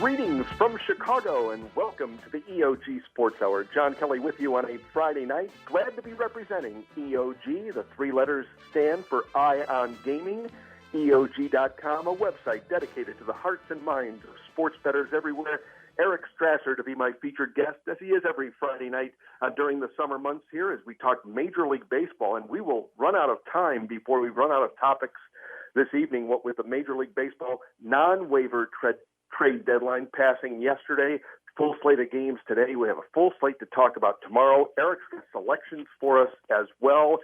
Greetings from Chicago and welcome to the EOG Sports Hour. John Kelly with you on a Friday night. Glad to be representing EOG. The three letters stand for Eye on Gaming. EOG.com, a website dedicated to the hearts and minds of sports bettors everywhere. Eric Strasser to be my featured guest, as he is every Friday night during the summer months here as we talk Major League Baseball. And we will run out of time before we run out of topics this evening, what with the Major League Baseball non-waiver trade deadline passing yesterday. Full slate of games today. We have a full slate to talk about tomorrow. Eric's got selections for us as well.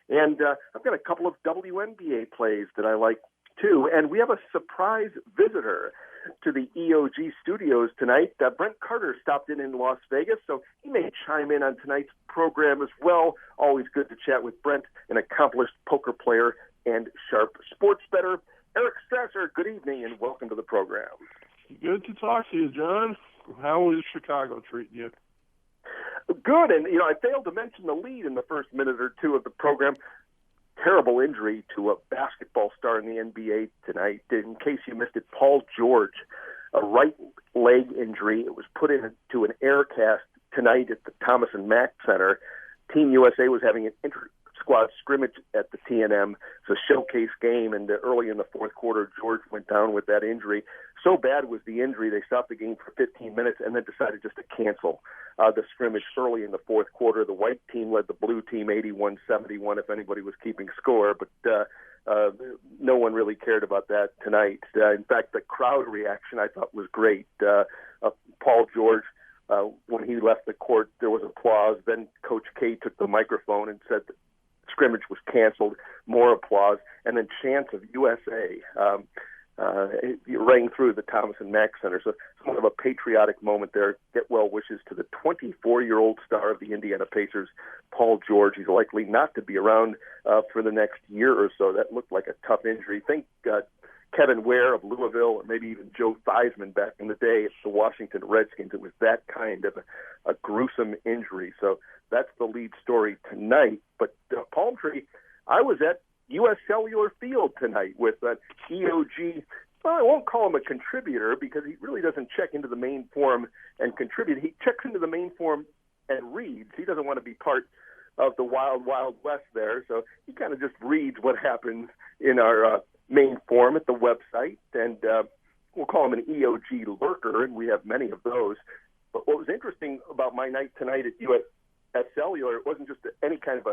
And I've got a couple of WNBA plays that I like too. And we have a surprise visitor to the EOG studios tonight. Brent Carter stopped in Las Vegas, so he may chime in on tonight's program as well. Always good to chat with Brent, an accomplished poker player and sharp sports bettor. Eric Strasser, good evening and welcome to the program. Good to talk to you, John. How is Chicago treating you? Good, and I failed to mention the lead in the first minute or two of the program. Terrible injury to a basketball star in the NBA tonight. In case you missed it, Paul George, a right leg injury. It was put into an air cast tonight at the Thomas and Mack Center. Team USA was having an inter-squad scrimmage at the TNM. It's a showcase game, and early in the fourth quarter, George went down with that injury. So bad was the injury, they stopped the game for 15 minutes and then decided just to cancel the scrimmage early in the fourth quarter. The white team led the blue team 81-71, if anybody was keeping score, but no one really cared about that tonight. In fact, the crowd reaction I thought was great. Paul George, when he left the court, there was applause. Then Coach K took the microphone and said the scrimmage was canceled. More applause, and then chants of USA rang through the Thomas and Mack Center. So somewhat of a patriotic moment there. Get well wishes to the 24-year-old star of the Indiana Pacers, Paul George. He's likely not to be around for the next year or so. That looked like a tough injury. Think Kevin Ware of Louisville, or maybe even Joe Theismann back in the day at the Washington Redskins. It was that kind of a gruesome injury. So that's the lead story tonight. But Palmtree, I was at U.S. Cellular Field tonight with EOG. Well, I won't call him a contributor because he really doesn't check into the main forum and contribute. He checks into the main forum and reads. He doesn't want to be part of the wild, wild west there. So he kind of just reads what happens in our main forum at the website. And we'll call him an EOG lurker, and we have many of those. But what was interesting about my night tonight at U.S. Cellular, it wasn't just any kind of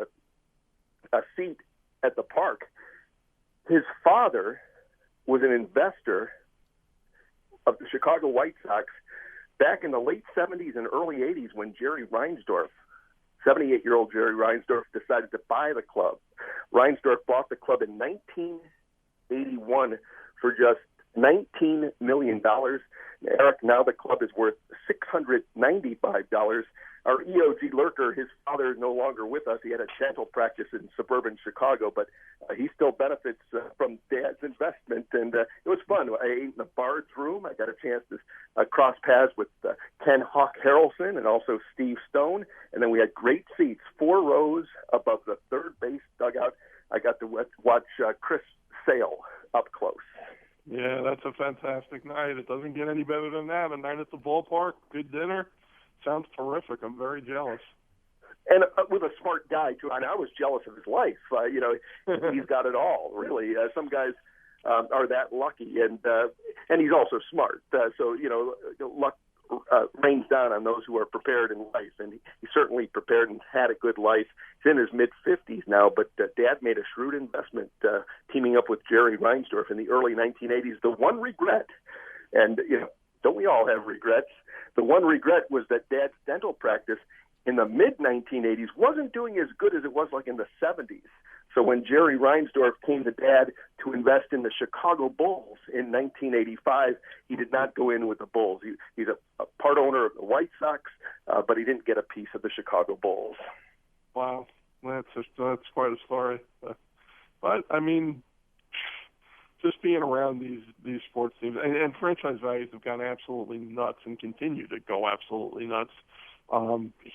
a seat at the park. His father was an investor of the Chicago White Sox back in the late 70s and early 80s when Jerry Reinsdorf, 78-year-old Jerry Reinsdorf, decided to buy the club. Reinsdorf bought the club in 1981 for just $19 million. Eric, now the club is worth $695. Our EOG lurker, his father is no longer with us. He had a dental practice in suburban Chicago, but he still benefits from Dad's investment, and it was fun. I ate in the Bard's room. I got a chance to cross paths with Ken Hawk Harrelson and also Steve Stone, and then we had great seats, 4 rows above the third base dugout. I got to watch Chris Sale up close. Yeah, that's a fantastic night. It doesn't get any better than that. A night at the ballpark, good dinner. Sounds terrific. I'm very jealous. And with a smart guy, too. I was jealous of his life. He's got it all, really. Some guys are that lucky, and he's also smart. So, luck rains down on those who are prepared in life, and he's certainly prepared and had a good life. He's in his mid-50s now, but Dad made a shrewd investment teaming up with Jerry Reinsdorf in the early 1980s. The one regret, and, don't we all have regrets? The one regret was that Dad's dental practice in the mid-1980s wasn't doing as good as it was like in the 70s. So when Jerry Reinsdorf came to Dad to invest in the Chicago Bulls in 1985, he did not go in with the Bulls. He's a part owner of the White Sox, but he didn't get a piece of the Chicago Bulls. Wow, that's quite a story. But I mean, just being around these sports teams and franchise values have gone absolutely nuts and continue to go absolutely nuts.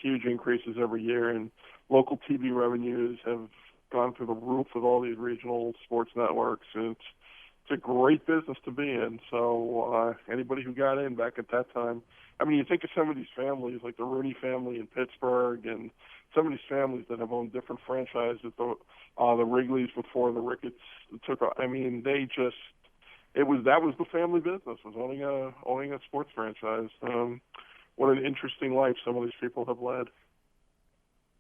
Huge increases every year, and local TV revenues have gone through the roof with all these regional sports networks. And a great business to be in. So anybody who got in back at that time, I mean, you think of some of these families, like the Rooney family in Pittsburgh, and some of these families that have owned different franchises, the Wrigleys before the Ricketts took. I mean, that was the family business, was owning a sports franchise. What an interesting life some of these people have led.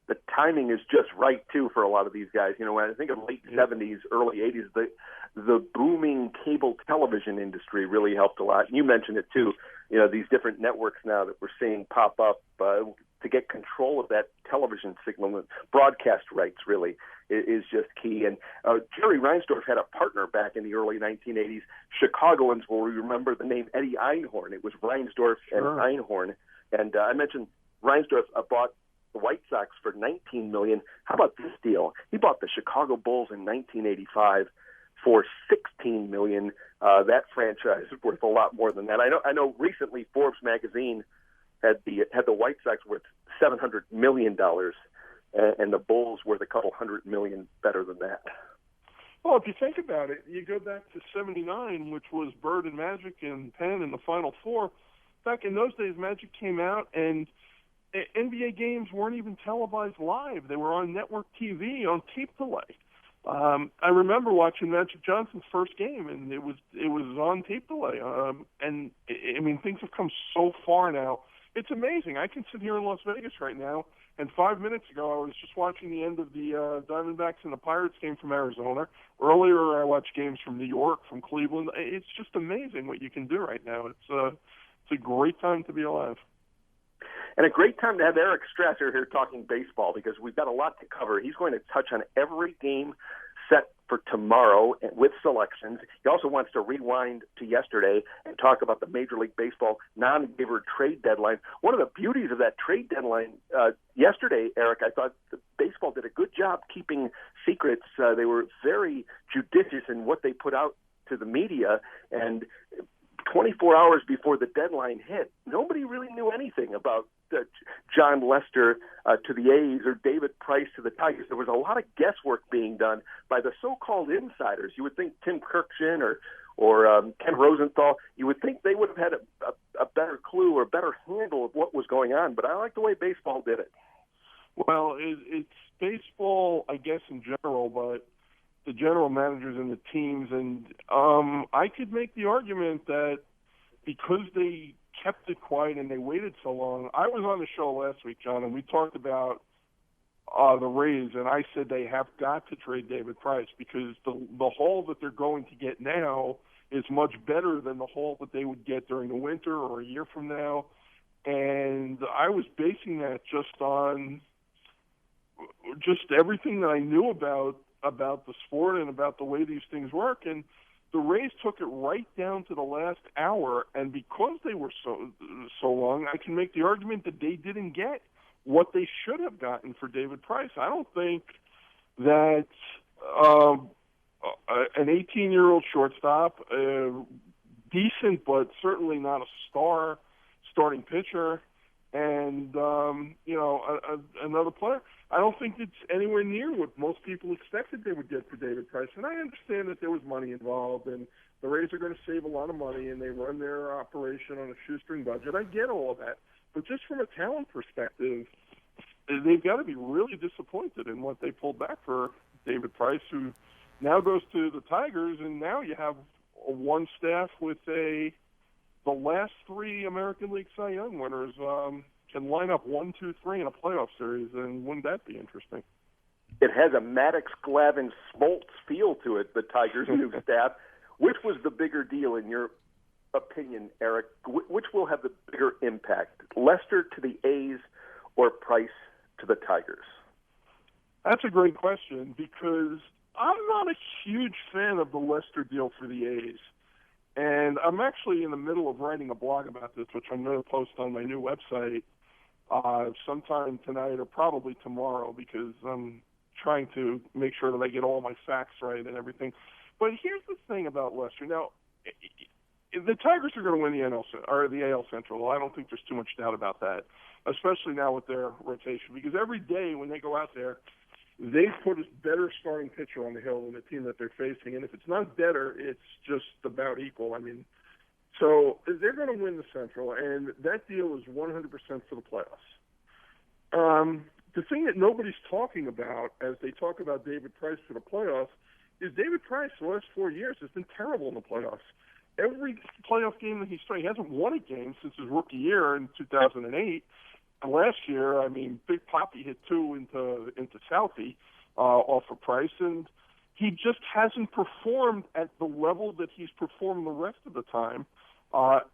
The timing is just right too for a lot of these guys. You know, when I think of late 70s, early 80s, the booming cable television industry really helped a lot. And you mentioned it too. You know, these different networks now that we're seeing pop up to get control of that television signal, broadcast rights really is just key. And Jerry Reinsdorf had a partner back in the early 1980s. Chicagoans will remember the name Eddie Einhorn. It was Reinsdorf and Einhorn. And I mentioned Reinsdorf bought the White Sox for $19 million. How about this deal? He bought the Chicago Bulls in 1985 for $16 million. That franchise is worth a lot more than that. I know. Recently, Forbes magazine had the White Sox worth $700 million, and the Bulls worth a couple $100 million better than that. Well, if you think about it, you go back to '79, which was Bird and Magic and Penn in the Final Four. Back in those days, Magic came out and NBA games weren't even televised live. They were on network TV on tape delay. I remember watching Magic Johnson's first game, and it was on tape delay. And I mean, things have come so far now. It's amazing. I can sit here in Las Vegas right now, and 5 minutes ago I was just watching the end of the Diamondbacks and the Pirates game from Arizona. Earlier I watched games from New York, from Cleveland. It's just amazing what you can do right now. It's a great time to be alive. And a great time to have Eric Strasser here talking baseball, because we've got a lot to cover. He's going to touch on every game set for tomorrow with selections. He also wants to rewind to yesterday and talk about the Major League Baseball non-waiver trade deadline. One of the beauties of that trade deadline yesterday, Eric, I thought the baseball did a good job keeping secrets. They were very judicious in what they put out to the media, and 24 hours before the deadline hit, nobody really knew anything about John Lester to the A's or David Price to the Tigers. There was a lot of guesswork being done by the so-called insiders. You would think Tim Kirkshin or Ken Rosenthal, you would think they would have had a better clue or a better handle of what was going on, but I like the way baseball did it. Well, it's baseball, I guess, in general, but the general managers and the teams, and I could make the argument that because they kept it quiet and they waited so long. I was on the show last week, John, and we talked about the Rays, and I said they have got to trade David Price because the haul that they're going to get now is much better than the haul that they would get during the winter or a year from now. And I was basing that just on just everything that I knew about the sport and about the way these things work. And the Rays took it right down to the last hour, and because they were so long, I can make the argument that they didn't get what they should have gotten for David Price. I don't think that an 18-year-old shortstop, decent but certainly not a star starting pitcher, and another player, I don't think it's anywhere near what most people expected they would get for David Price. And I understand that there was money involved, and the Rays are going to save a lot of money, and they run their operation on a shoestring budget. I get all of that. But just from a talent perspective, they've got to be really disappointed in what they pulled back for David Price, who now goes to the Tigers, and now you have one staff with the last three American League Cy Young winners can line up 1, 2, 3 in a playoff series, and wouldn't that be interesting? It has a Maddox, Glavine, Smoltz feel to it, the Tigers' new staff. Which was the bigger deal in your opinion, Eric? Which will have the bigger impact, Lester to the A's or Price to the Tigers? That's a great question, because I'm not a huge fan of the Lester deal for the A's. And I'm actually in the middle of writing a blog about this, which I'm going to post on my new website sometime tonight or probably tomorrow, because I'm trying to make sure that I get all my facts right and everything. But here's the thing about Lester. Now, the Tigers are going to win the AL Central. I don't think there's too much doubt about that, especially now with their rotation, because every day when they go out there, they've put a better starting pitcher on the hill than the team that they're facing. And if it's not better, it's just about equal. I mean, so they're going to win the Central, and that deal is 100% for the playoffs. The thing that nobody's talking about as they talk about David Price for the playoffs is David Price the last 4 years has been terrible in the playoffs. Every playoff game that he's played, he hasn't won a game since his rookie year in 2008. And last year, I mean, Big Poppy hit 2 into Southie off of Price, and he just hasn't performed at the level that he's performed the rest of the time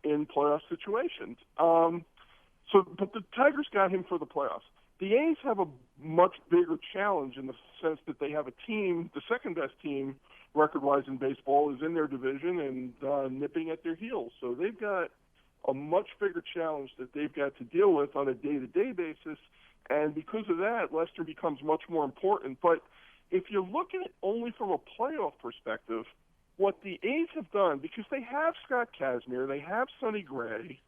in playoff situations. But the Tigers got him for the playoffs. The A's have a much bigger challenge in the sense that they have a team, the second-best team record-wise in baseball, is in their division and nipping at their heels. So they've got a much bigger challenge that they've got to deal with on a day-to-day basis, and because of that, Lester becomes much more important. But if you're looking at it only from a playoff perspective, what the A's have done, because they have Scott Kazmir, they have Sonny Gray,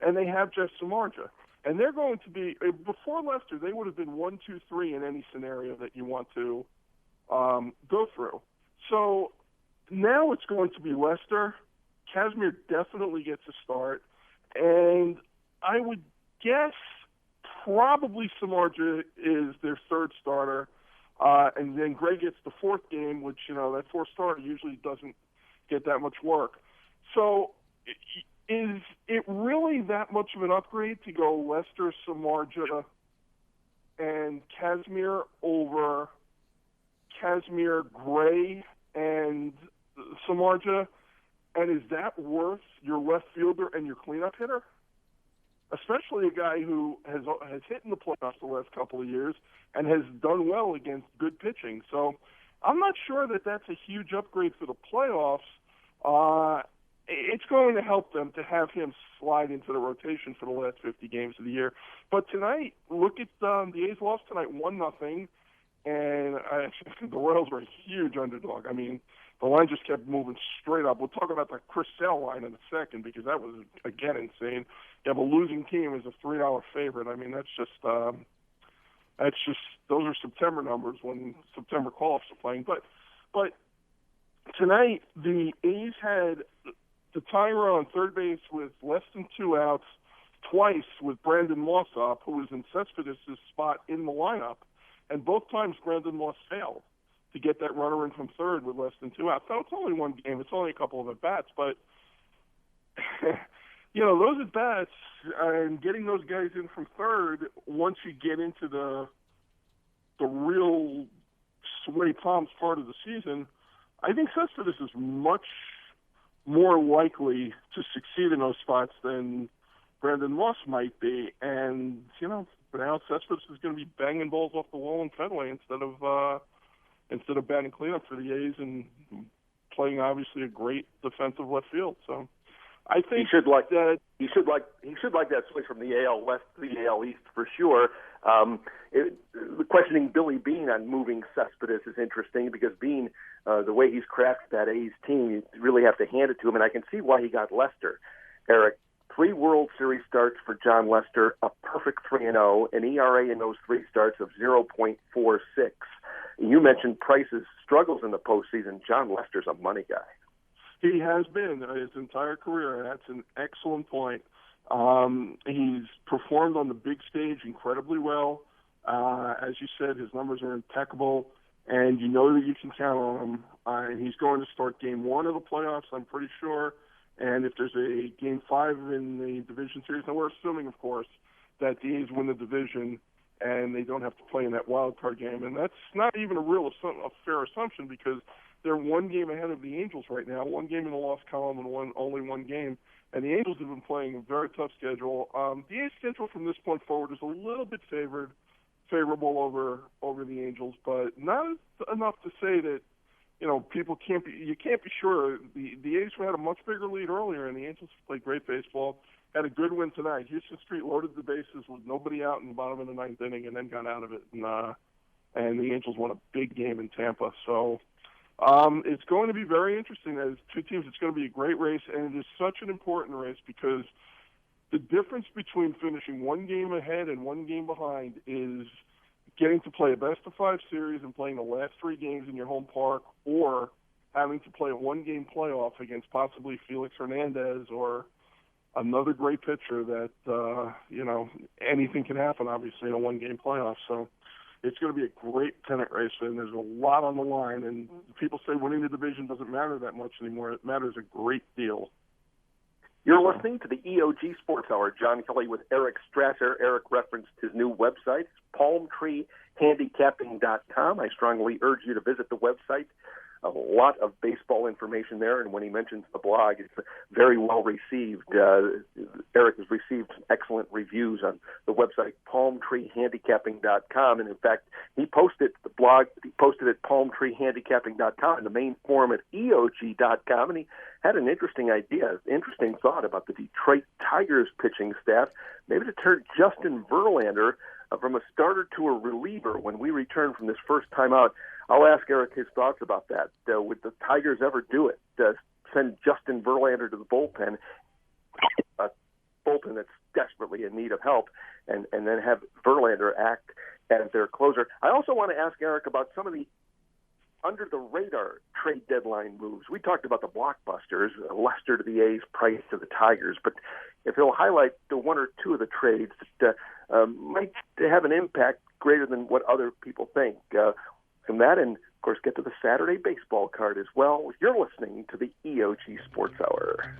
and they have Jeff Samardzija, and they're going to be, before Lester, they would have been 1, 2, 3 in any scenario that you want to go through. So now it's going to be Lester. Kazmir definitely gets a start. And I would guess probably Samardzija is their third starter. And then Gray gets the fourth game, which, that fourth starter usually doesn't get that much work. So is it really that much of an upgrade to go Lester, Samardzija, and Kazmir over Kazmir, Gray, and Samardzija? And is that worth your left fielder and your cleanup hitter? Especially a guy who has hit in the playoffs the last couple of years and has done well against good pitching. So I'm not sure that that's a huge upgrade for the playoffs. It's going to help them to have him slide into the rotation for the last 50 games of the year. But tonight, look at the A's lost tonight 1-0, and the Royals were a huge underdog. I mean, the line just kept moving straight up. We'll talk about the Chris Sale line in a second because that was, again, insane. You have a losing team as a $3 favorite. I mean, that's just those are September numbers when September call-offs are playing. But tonight, the A's had the timer on third base with less than 2 outs twice with Brandon Moss up, who was in Cespedes' spot in the lineup, and both times Brandon Moss failed to get that runner in from third with less than 2 outs. So it's only one game. It's only a couple of at-bats, but, those at-bats and getting those guys in from third, once you get into the real sweaty palms part of the season, I think Cespedes is much more likely to succeed in those spots than Brandon Moss might be. And, now Cespedes is going to be banging balls off the wall in Fenway instead of batting cleanup for the A's and playing obviously a great defensive left field. So I think he should like that switch from the AL West to the AL East for sure. Questioning Billy Beane on moving Cespedes is interesting because Beane, the way he's crafted that A's team, you really have to hand it to him, and I can see why he got Lester. Eric, 3 World Series starts for John Lester, a perfect 3-0, an ERA in those 3 starts of 0.46. You mentioned Price's struggles in the postseason. John Lester's a money guy. He has been his entire career, and that's an excellent point. He's performed on the big stage incredibly well. As you said, his numbers are impeccable, and you know that you can count on him. And he's going to start Game 1 of the playoffs, I'm pretty sure. And if there's a Game 5 in the division series, and we're assuming, of course, that the A's win the division and they don't have to play in that wild card game. And that's not even a fair assumption because they're 1 game ahead of the Angels right now, 1 game in the loss column and only 1 game. And the Angels have been playing a very tough schedule. The A's schedule from this point forward is a little bit favorable over the Angels, but not enough to say that people can't be sure. The A's had a much bigger lead earlier, and the Angels played great baseball. Had a good win tonight. Houston Street loaded the bases with nobody out in the bottom of the 9th inning, and then got out of it. And the Angels won a big game in Tampa. So it's going to be very interesting. As 2 teams, it's going to be a great race, and it is such an important race because the difference between finishing 1 game ahead and 1 game behind is getting to play a best-of-5 series and playing the last 3 games in your home park, or having to play a one-game playoff against possibly Felix Hernandez or another great pitcher that, anything can happen, obviously, in a one-game playoff. So it's going to be a great pennant race, and there's a lot on the line. And people say winning the division doesn't matter that much anymore. It matters a great deal. You're listening to the EOG Sports Hour. John Kelly with Eric Strasser. Eric referenced his new website, palmtreehandicapping.com. I strongly urge you to visit the website. A lot of baseball information there, and when he mentions the blog, it's very well received. Eric has received excellent reviews on the website, palmtreehandicapping.com, and in fact, he posted the blog, he posted at palmtreehandicapping.com, and the main forum at EOG.com, and he had an interesting thought about the Detroit Tigers pitching staff, maybe to turn Justin Verlander from a starter to a reliever when we return from this first time out. I'll ask Eric his thoughts about that. Would the Tigers ever do it? Send Justin Verlander to the bullpen, a bullpen that's desperately in need of help, and then have Verlander act as their closer. I also want to ask Eric about some of the under-the-radar trade deadline moves. We talked about the blockbusters, Lester to the A's, Price to the Tigers, but if he'll highlight the one or two of the trades that might have an impact greater than what other people think. From that, and of course, get to the Saturday baseball card as well. You're listening to the EOG Sports Hour.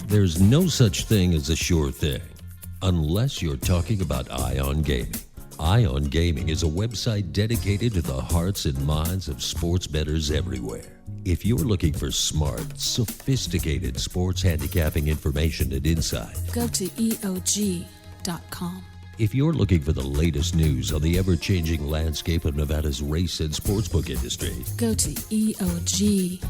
There's no such thing as a sure thing, unless you're talking about Ion Gaming. Ion Gaming is a website dedicated to the hearts and minds of sports bettors everywhere. If you're looking for smart, sophisticated sports handicapping information and insight, go to EOG.com. If you're looking for the latest news on the ever-changing landscape of Nevada's race and sportsbook industry, go to EOG.com.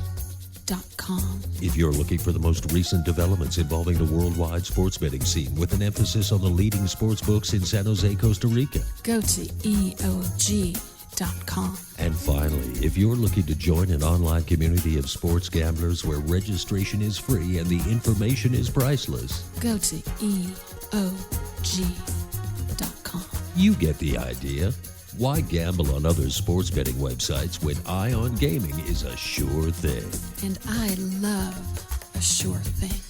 If you're looking for the most recent developments involving the worldwide sports betting scene with an emphasis on the leading sports books in San Jose, Costa Rica, go to EOG.com. And finally, if you're looking to join an online community of sports gamblers where registration is free and the information is priceless, go to EOG.com. You get the idea. Why gamble on other sports betting websites when Ion Gaming is a sure thing? And I love a sure thing.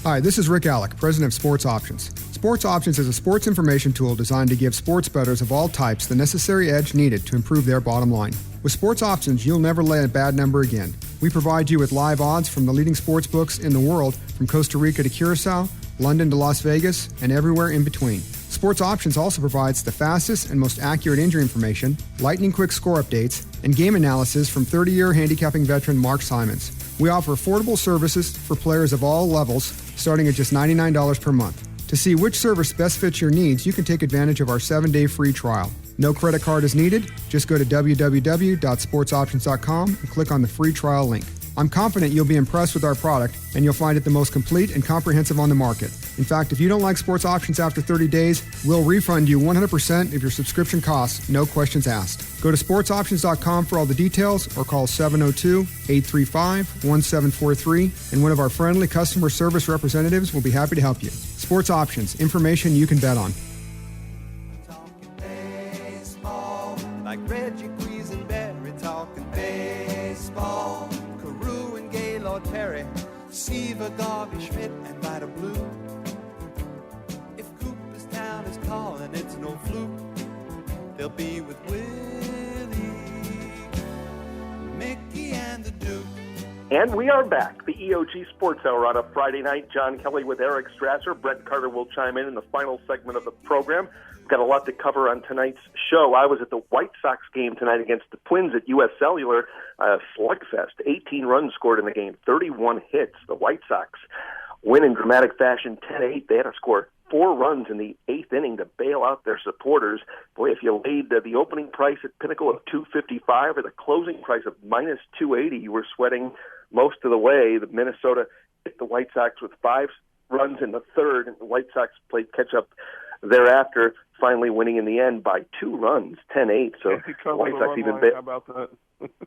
Hi, this is Rick Alec, president of Sports Options. Sports Options is a sports information tool designed to give sports bettors of all types the necessary edge needed to improve their bottom line. With Sports Options, you'll never lay a bad number again. We provide you with live odds from the leading sports books in the world, from Costa Rica to Curacao, London to Las Vegas, and everywhere in between. Sports Options also provides the fastest and most accurate injury information, lightning-quick score updates, and game analysis from 30-year handicapping veteran Mark Simons. We offer affordable services for players of all levels, starting at just $99 per month. To see which service best fits your needs, you can take advantage of our 7-day free trial. No credit card is needed. Just go to www.sportsoptions.com and click on the free trial link. I'm confident you'll be impressed with our product, and you'll find it the most complete and comprehensive on the market. In fact, if you don't like Sports Options after 30 days, we'll refund you 100% of your subscription costs, no questions asked. Go to sportsoptions.com for all the details, or call 702-835-1743, and one of our friendly customer service representatives will be happy to help you. Sports Options, information you can bet on. Talking baseball, like Reggie Quisenberry, talking baseball. Carew and Gaylord Perry, Seaver, Garvey, Schmidt, and Vida Blue. If Cooperstown is calling, it's no fluke. They'll be with Willie, Mickey, and the Duke. And we are back. The EOG Sports Hour on a Friday night. John Kelly with Eric Strasser. Brett Carter will chime in the final segment of the program. We've got a lot to cover on tonight's show. I was at the White Sox game tonight against the Twins at U.S. Cellular. Slugfest. 18 runs scored in the game, 31 hits. The White Sox win in dramatic fashion 10-8. They had to score 4 runs in the 8th inning to bail out their supporters. Boy, if you laid the opening price at Pinnacle of $255 or the closing price of minus $280, you were sweating most of the way. The Minnesota hit the White Sox with 5 runs in the 3rd, and the White Sox played catch-up thereafter, finally winning in the end by 2 runs, 10-8. So the White Sox even bit. How about that?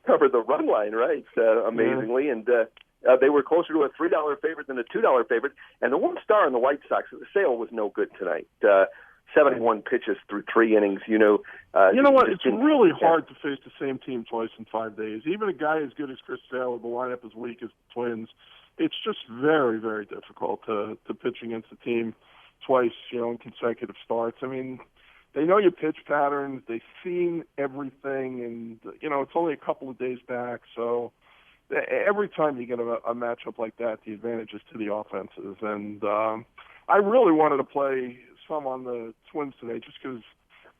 Covered the run line, right? Amazingly, and they were closer to a $3 favorite than a $2 favorite. And the one star in the White Sox, the Sale was no good tonight. 71 pitches through 3 innings. You know what? It's really hard to face the same team twice in 5 days. Even a guy as good as Chris Sale with the lineup as weak as the Twins, it's just very, very difficult to pitch against a team twice, in consecutive starts. I mean, they know your pitch patterns. They've seen everything, and, it's only a couple of days back. So every time you get a matchup like that, the advantage is to the offenses. And I really wanted to play some on the Twins today just because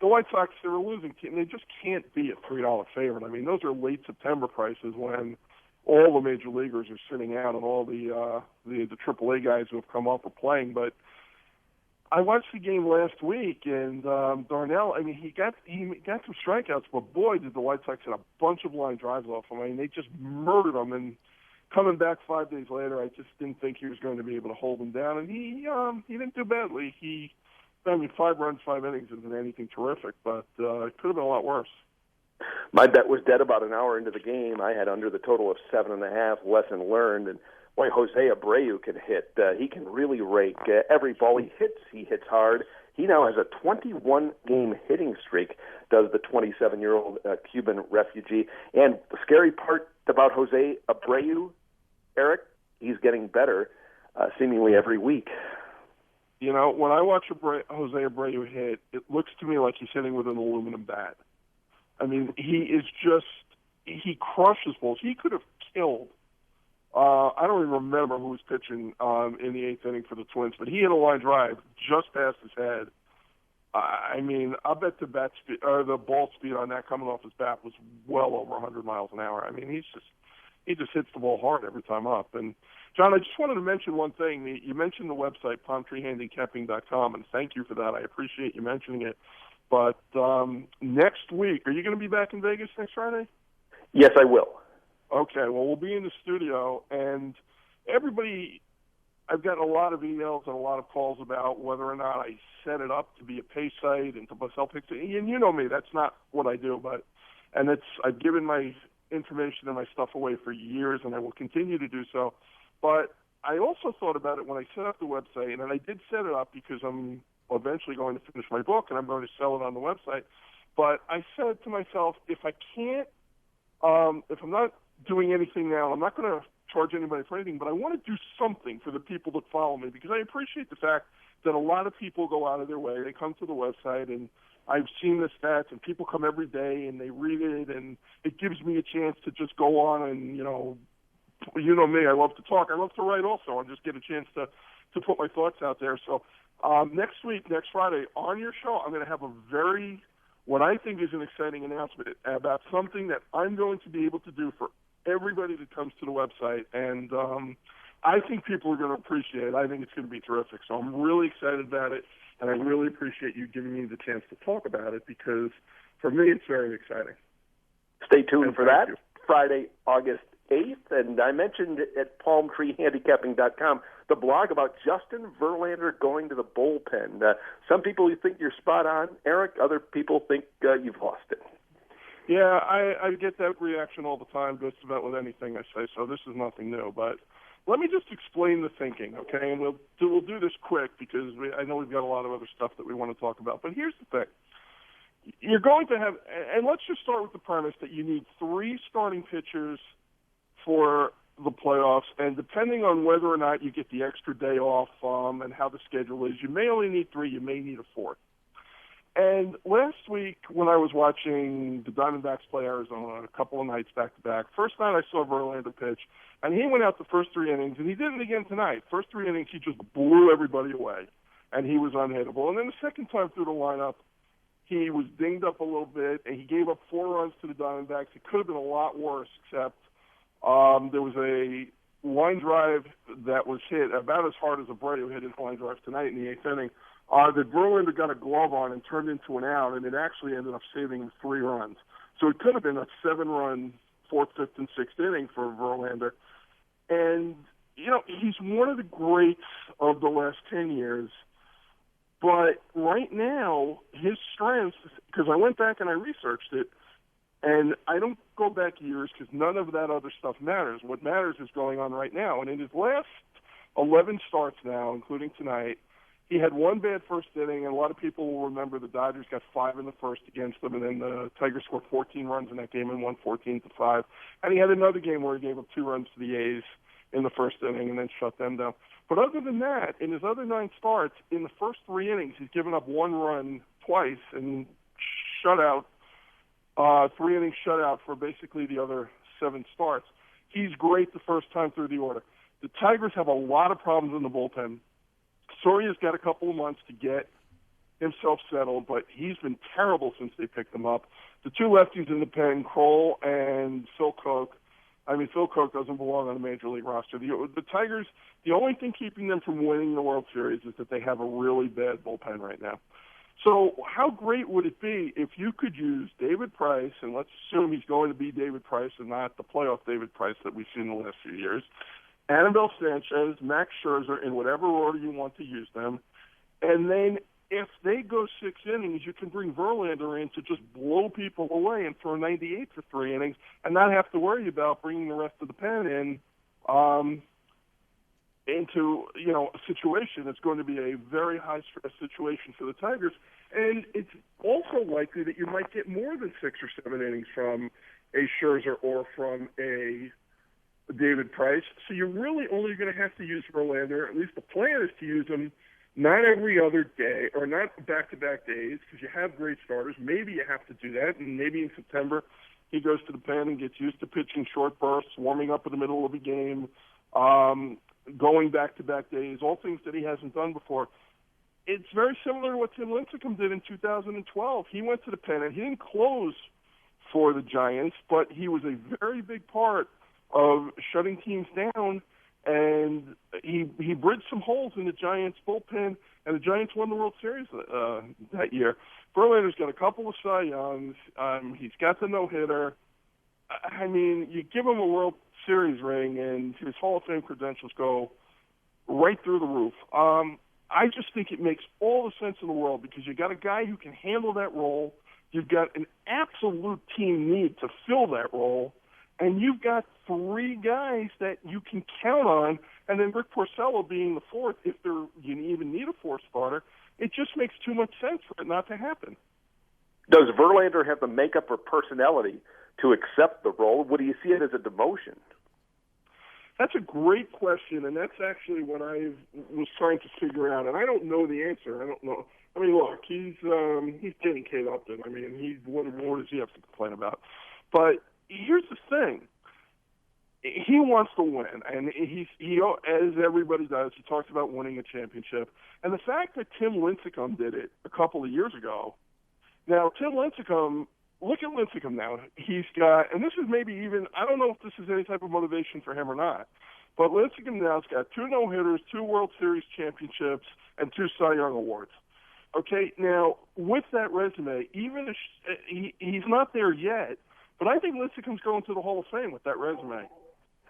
the White Sox, they're a losing team. They just can't be a $3 favorite. I mean, those are late September prices when all the major leaguers are sitting out and all the AAA guys who have come up are playing. But I watched the game last week, and Darnell, I mean, he got some strikeouts, but boy, did the White Sox hit a bunch of line drives off him. I mean, they just murdered him, and coming back 5 days later, I just didn't think he was going to be able to hold him down, and he didn't do badly. 5 runs, 5 innings isn't anything terrific, but it could have been a lot worse. My bet was dead about an hour into the game. I had under the total of 7.5. Lesson learned, and boy, Jose Abreu can hit. He can really rake. Every ball he hits hard. He now has a 21-game hitting streak, does the 27-year-old Cuban refugee. And the scary part about Jose Abreu, Eric, he's getting better seemingly every week. When I watch Jose Abreu hit, it looks to me like he's hitting with an aluminum bat. I mean, he crushes balls. He could have killed. I don't even remember who was pitching in the 8th inning for the Twins, but he hit a line drive just past his head. I mean, I bet the ball speed on that coming off his bat was well over 100 miles an hour. I mean, he just hits the ball hard every time up. And John, I just wanted to mention one thing. You mentioned the website palmtreehandicapping.com, and thank you for that. I appreciate you mentioning it. But next week, are you going to be back in Vegas next Friday? Yes, I will. Okay, well, we'll be in the studio, and I've gotten a lot of emails and a lot of calls about whether or not I set it up to be a pay site and to sell picks. And you know me, that's not what I do, I've given my information and my stuff away for years, and I will continue to do so. But I also thought about it when I set up the website, and I did set it up because I'm eventually going to finish my book, and I'm going to sell it on the website. But I said to myself, if I can't, if I'm not doing anything now, I'm not going to charge anybody for anything, but I want to do something for the people that follow me, because I appreciate the fact that a lot of people go out of their way. They come to the website, and I've seen the stats, and people come every day, and they read it, and it gives me a chance to just go on and, you know me, I love to talk. I love to write also, and just get a chance to put my thoughts out there. So next week, next Friday, on your show, I'm going to have what I think is an exciting announcement about something that I'm going to be able to do for everybody that comes to the website. And I think people are going to appreciate it. I think it's going to be terrific. So I'm really excited about it, and I really appreciate you giving me the chance to talk about it, because for me it's very exciting. Stay tuned for that. Friday, August 8th, and I mentioned at palmtreehandicapping.com the blog about Justin Verlander going to the bullpen. Some people think you're spot on, Eric. Other people think you've lost it. Yeah, I get that reaction all the time, just about with anything I say, so this is nothing new. But let me just explain the thinking, okay? And we'll do this quick, because I know we've got a lot of other stuff that we want to talk about. But here's the thing. You're going to have, and let's just start with the premise that you need 3 starting pitchers for the playoffs, and depending on whether or not you get the extra day off and how the schedule is, you may only need 3, you may need a 4th. And last week, when I was watching the Diamondbacks play Arizona a couple of nights back-to-back, first night I saw Verlander pitch, and he went out the first 3 innings, and he did it again tonight. First 3 innings, he just blew everybody away, and he was unhittable. And then the second time through the lineup, he was dinged up a little bit, and he gave up 4 runs to the Diamondbacks. It could have been a lot worse, except there was a line drive that was hit about as hard as Abreu hit his line drive tonight in the 8th inning, that Verlander got a glove on and turned into an out, and it actually ended up saving him 3 runs. So it could have been a 7-run 4th, 5th, and 6th inning for Verlander. And, he's one of the greats of the last 10 years. But right now, his strengths, because I went back and I researched it, And I don't go back years because none of that other stuff matters. What matters is going on right now. And in his last 11 starts now, including tonight, he had one bad first inning, and a lot of people will remember the Dodgers got 5 in the first against them, and then the Tigers scored 14 runs in that game and won 14-5. And he had another game where he gave up 2 runs to the A's in the first inning and then shut them down. But other than that, in his other 9 starts, in the first 3 innings, he's given up 1 run twice and shutout, 3-inning shutout for basically the other 7 starts. He's great the first time through the order. The Tigers have a lot of problems in the bullpen. Soria's got a couple of months to get himself settled, but he's been terrible since they picked him up. The 2 lefties in the pen, Kroll and Phil Koch. I mean, Phil Koch doesn't belong on a major league roster. The Tigers, the only thing keeping them from winning the World Series is that they have a really bad bullpen right now. So how great would it be if you could use David Price, and let's assume he's going to be David Price and not the playoff David Price that we've seen in the last few years, Anibal Sanchez, Max Scherzer, in whatever order you want to use them, and then if they go 6 innings, you can bring Verlander in to just blow people away and throw 98 for 3 innings and not have to worry about bringing the rest of the pen in into, a situation that's going to be a very high-stress situation for the Tigers. And it's also likely that you might get more than 6 or 7 innings from a Scherzer or from a David Price. So you're really only going to have to use Verlander. At least the plan is to use him not every other day or not back-to-back days because you have great starters. Maybe you have to do that, and maybe in September he goes to the pen and gets used to pitching short bursts, warming up in the middle of a game, going back-to-back days, all things that he hasn't done before. It's very similar to what Tim Lincecum did in 2012. He went to the pen, and he didn't close for the Giants, but he was a very big part of shutting teams down, and he bridged some holes in the Giants' bullpen, and the Giants won the World Series that year. Verlander's got a couple of Cy Youngs. He's got the no-hitter. I mean, you give him a World Series ring, and his Hall of Fame credentials go right through the roof. I just think it makes all the sense in the world because you got a guy who can handle that role. You've got an absolute team need to fill that role. And you've got 3 guys that you can count on, and then Rick Porcello being the 4th, if you even need a 4th starter, it just makes too much sense for it not to happen. Does Verlander have the makeup or personality to accept the role? Would you see it as a demotion? That's a great question, and that's actually what I was trying to figure out, and I don't know the answer. I don't know. I mean, look, he's getting Kate Upton. I mean, what more does he have to complain about? But here's the thing. He wants to win, and he, as everybody does, he talks about winning a championship. And the fact that Tim Lincecum did it a couple of years ago, now Tim Lincecum, look at Lincecum now. He's got, and this is maybe even, I don't know if this is any type of motivation for him or not, but Lincecum now's got 2 no-hitters, 2 World Series championships, and 2 Cy Young awards. Okay, now, with that resume, even if he's not there yet, but I think Lincecum's going to the Hall of Fame with that resume.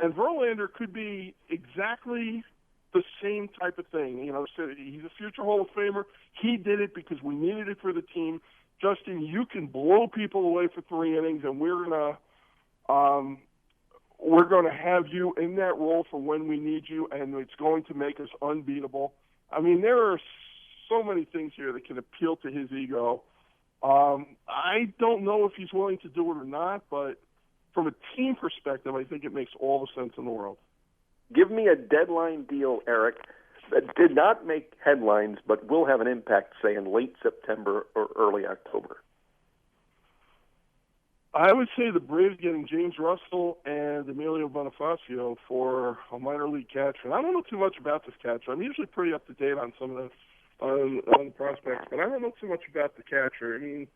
And Verlander could be exactly the same type of thing. He's a future Hall of Famer. He did it because we needed it for the team. Justin, you can blow people away for 3 innings, and we're gonna have you in that role for when we need you, and it's going to make us unbeatable. I mean, there are so many things here that can appeal to his ego. I don't know if he's willing to do it or not, but from a team perspective, I think it makes all the sense in the world. Give me a deadline deal, Eric, that did not make headlines but will have an impact, say, in late September or early October. I would say the Braves getting James Russell and Emilio Bonifacio for a minor league catcher. And I don't know too much about this catcher. I'm usually pretty up to date on some of the on the prospects, but I don't know too much about the catcher. I mean,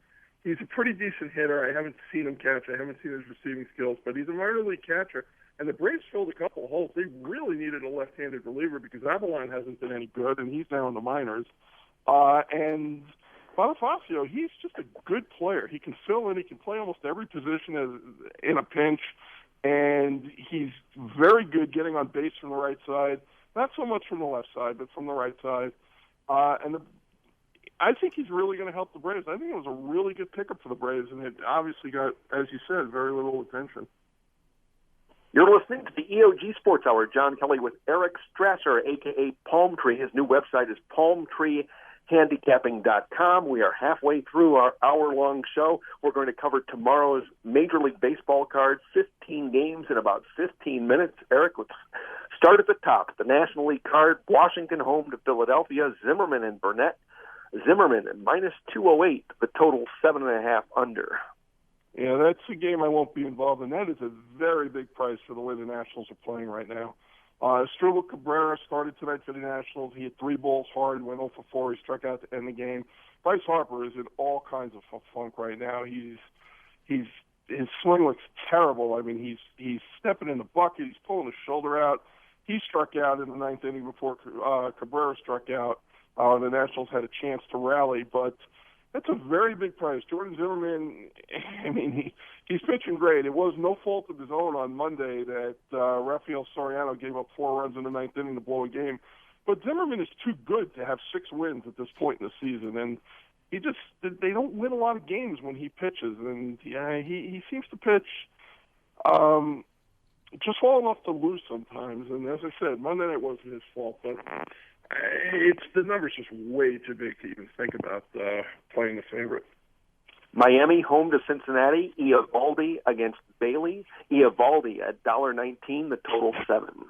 he's a pretty decent hitter. I haven't seen him catch. I haven't seen his receiving skills, but he's a minor league catcher. And the Braves filled a couple of holes. They really needed a left-handed reliever because Avalon hasn't been any good, and he's now in the minors. And Bonifacio, he's just a good player. He can fill in. He can play almost every position in a pinch, and he's very good getting on base from the right side. Not so much from the left side, but from the right side. And I think he's really going to help the Braves. I think it was a really good pickup for the Braves, and it obviously got, as you said, very little attention. You're listening to the EOG Sports Hour. John Kelly with Eric Strasser, a.k.a. Palm Tree. His new website is palmtreehandicapping.com. We are halfway through our hour-long show. We're going to cover tomorrow's Major League Baseball card, 15 games in about 15 minutes. Eric, let's start at the top. The National League card, Washington home to Philadelphia, Zimmerman and Burnett. Zimmerman at minus 208, the total 7.5 under. Yeah, that's a game I won't be involved in. That is a very big price for the way the Nationals are playing right now. Asdrubal Cabrera started tonight for the Nationals. He hit 3 balls hard, went 0 for 4. He struck out to end the game. Bryce Harper is in all kinds of funk right now. His swing looks terrible. I mean, he's stepping in the bucket. He's pulling his shoulder out. He struck out in the 9th inning before Cabrera struck out. The Nationals had a chance to rally, but that's a very big price. Jordan Zimmerman, I mean, he's pitching great. It was no fault of his own on Monday that Rafael Soriano gave up 4 runs in the 9th inning to blow a game. But Zimmerman is too good to have 6 wins at this point in the season, and they don't win a lot of games when he pitches, and he seems to pitch just well enough to lose sometimes. And as I said, Monday night wasn't his fault, but the number's just way too big to even think about playing the favorite. Miami home to Cincinnati. Eovaldi against Bailey. Eovaldi at $1.19. The total 7.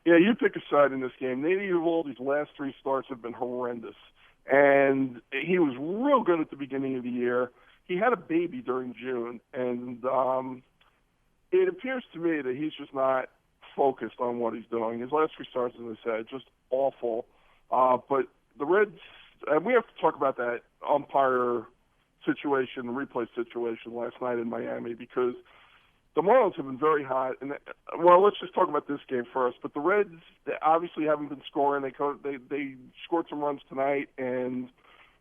Yeah, you pick a side in this game. Nate Eovaldi's last 3 starts have been horrendous, and he was real good at the beginning of the year. He had a baby during June, and it appears to me that he's just not focused on what he's doing. His last 3 starts, as I said, just awful. But the Reds, and we have to talk about that umpire situation, the replay situation last night in Miami, because the Marlins have been very hot. And well, let's just talk about this game first. But the Reds, they obviously haven't been scoring. They scored some runs tonight and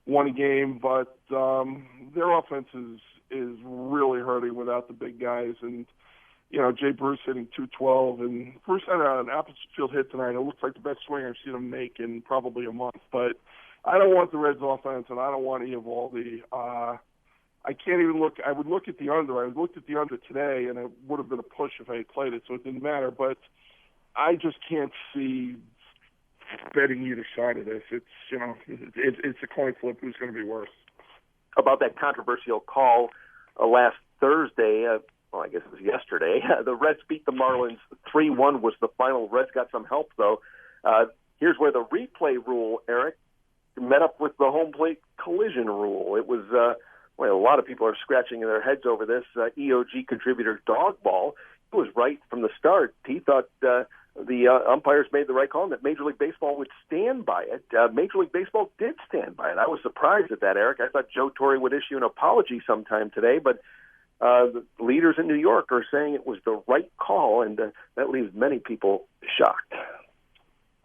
won a game, but their offense is really hurting without the big guys. And you know, Jay Bruce hitting .212, and Bruce had an Applefield hit tonight. It looks like the best swing I've seen him make in probably a month. But I don't want the Reds' offense, and I don't want Eovaldi. I can't even look. I would look at the under. I looked at the under today, and it would have been a push if I had played it, so it didn't matter. But I just can't see betting either side of this. It's a coin flip. Who's going to be worse? About that controversial call last Thursday. Well, I guess it was yesterday. The Reds beat the Marlins 3-1 was the final. Reds got some help, though. Here's where the replay rule, Eric, met up with the home plate collision rule. It was, a lot of people are scratching their heads over this. EOG contributor Dogball, he was right from the start. He thought the umpires made the right call and that Major League Baseball would stand by it. Major League Baseball did stand by it. I was surprised at that, Eric. I thought Joe Torre would issue an apology sometime today, but the leaders in New York are saying it was the right call, and that leaves many people shocked.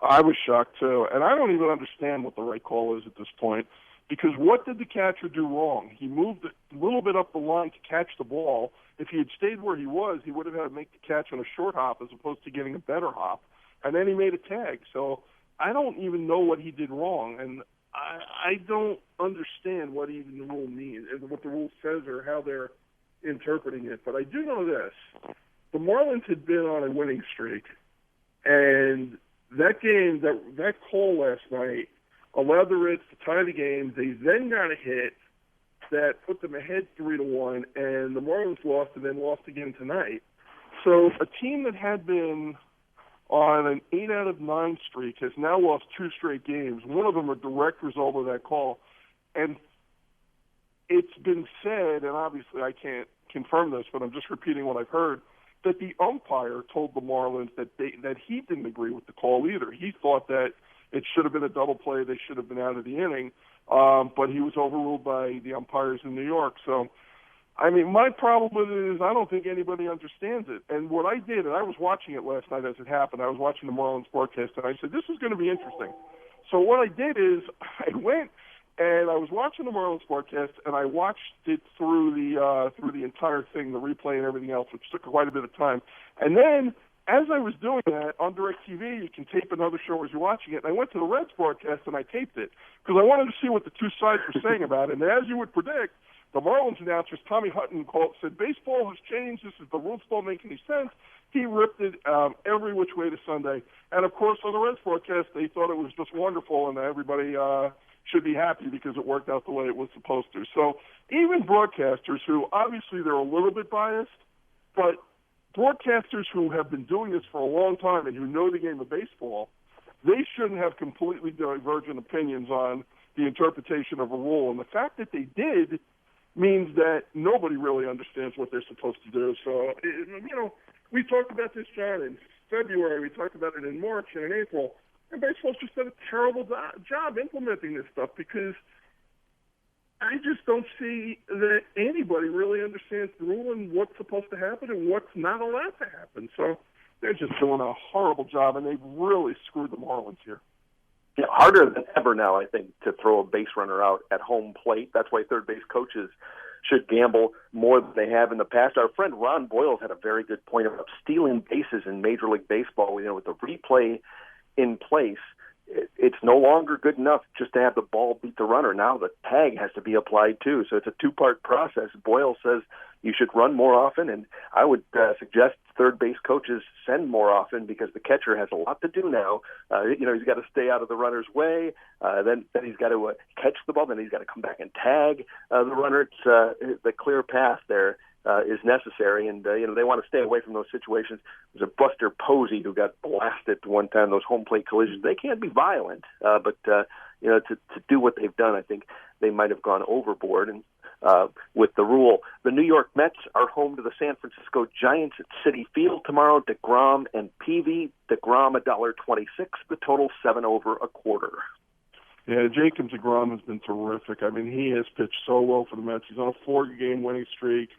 I was shocked, too. And I don't even understand what the right call is at this point, because what did the catcher do wrong? He moved a little bit up the line to catch the ball. If he had stayed where he was, he would have had to make the catch on a short hop as opposed to getting a better hop. And then he made a tag. So I don't even know what he did wrong. And I don't understand what even the rule means, what the rule says or how they're interpreting it. But I do know this. The Marlins had been on a winning streak, and that game, that call last night allowed the Reds to tie the game. They then got a hit that put them ahead 3-1, and the Marlins lost and then lost again tonight. So a team that had been on an 8 out of 9 streak has now lost 2 straight games. One of them a direct result of that call. And it's been said, and obviously I can't confirm this, but I'm just repeating what I've heard, that the umpire told the Marlins that he didn't agree with the call either. He thought that it should have been a double play. They should have been out of the inning. But he was overruled by the umpires in New York. So, I mean, my problem with it is I don't think anybody understands it. And what I did, and I was watching it last night as it happened, I was watching the Marlins broadcast, and I said, this is going to be interesting. So what I did is I went and I was watching the Marlins broadcast, and I watched it through the entire thing, the replay and everything else, which took quite a bit of time. And then as I was doing that on DirecTV, you can tape another show as you're watching it. And I went to the Reds broadcast and I taped it because I wanted to see what the two sides were saying about it. And as you would predict, the Marlins announcers, Tommy Hutton, said, baseball has changed. The rules don't make any sense. He ripped it every which way to Sunday. And, of course, on the Reds broadcast, they thought it was just wonderful and everybody should be happy because it worked out the way it was supposed to. So even broadcasters who, obviously, they're a little bit biased, but broadcasters who have been doing this for a long time and who know the game of baseball, they shouldn't have completely divergent opinions on the interpretation of a rule. And the fact that they did means that nobody really understands what they're supposed to do. So, we talked about this, John, in February. We talked about it in March and in April. And baseball's just done a terrible job implementing this stuff because I just don't see that anybody really understands the rule and what's supposed to happen and what's not allowed to happen. So they're just doing a horrible job, and they've really screwed the Marlins here. Yeah, harder than ever now, I think, to throw a base runner out at home plate. That's why third base coaches should gamble more than they have in the past. Our friend Ron Boyles had a very good point about stealing bases in Major League Baseball. With the replay in place, it's no longer good enough just to have the ball beat the runner. Now the tag has to be applied too. So it's a two-part process. Boyle says you should run more often, and I would suggest third base coaches send more often because the catcher has a lot to do now. He's got to stay out of the runner's way. Then he's got to catch the ball. Then he's got to come back and tag the runner. It's the clear path there is necessary, and they want to stay away from those situations. There's a Buster Posey who got blasted one time. Those home plate collisions, they can be violent, but to do what they've done, I think they might have gone overboard. And with the rule, the New York Mets are home to the San Francisco Giants at Citi Field tomorrow. DeGrom and Peavy. DeGrom $1.26. The total 7 over a quarter. Yeah, Jacob DeGrom has been terrific. I mean, he has pitched so well for the Mets. He's on a 4-game winning streak.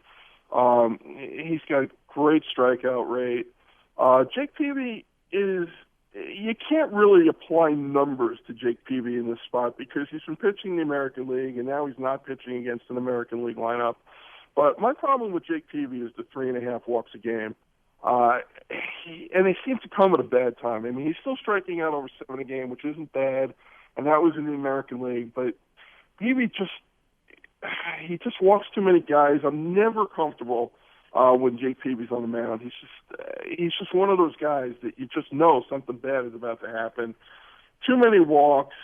He's got a great strikeout rate. Jake Peavy you can't really apply numbers to Jake Peavy in this spot because he's been pitching in the American League and now he's not pitching against an American League lineup. But my problem with Jake Peavy is the 3.5 walks a game. And they seem to come at a bad time. I mean, he's still striking out over 7 a game, which isn't bad, and that was in the American League. But Peavy just walks too many guys. I'm never comfortable when Jake Peavy's on the mound. He's just one of those guys that you just know something bad is about to happen. Too many walks.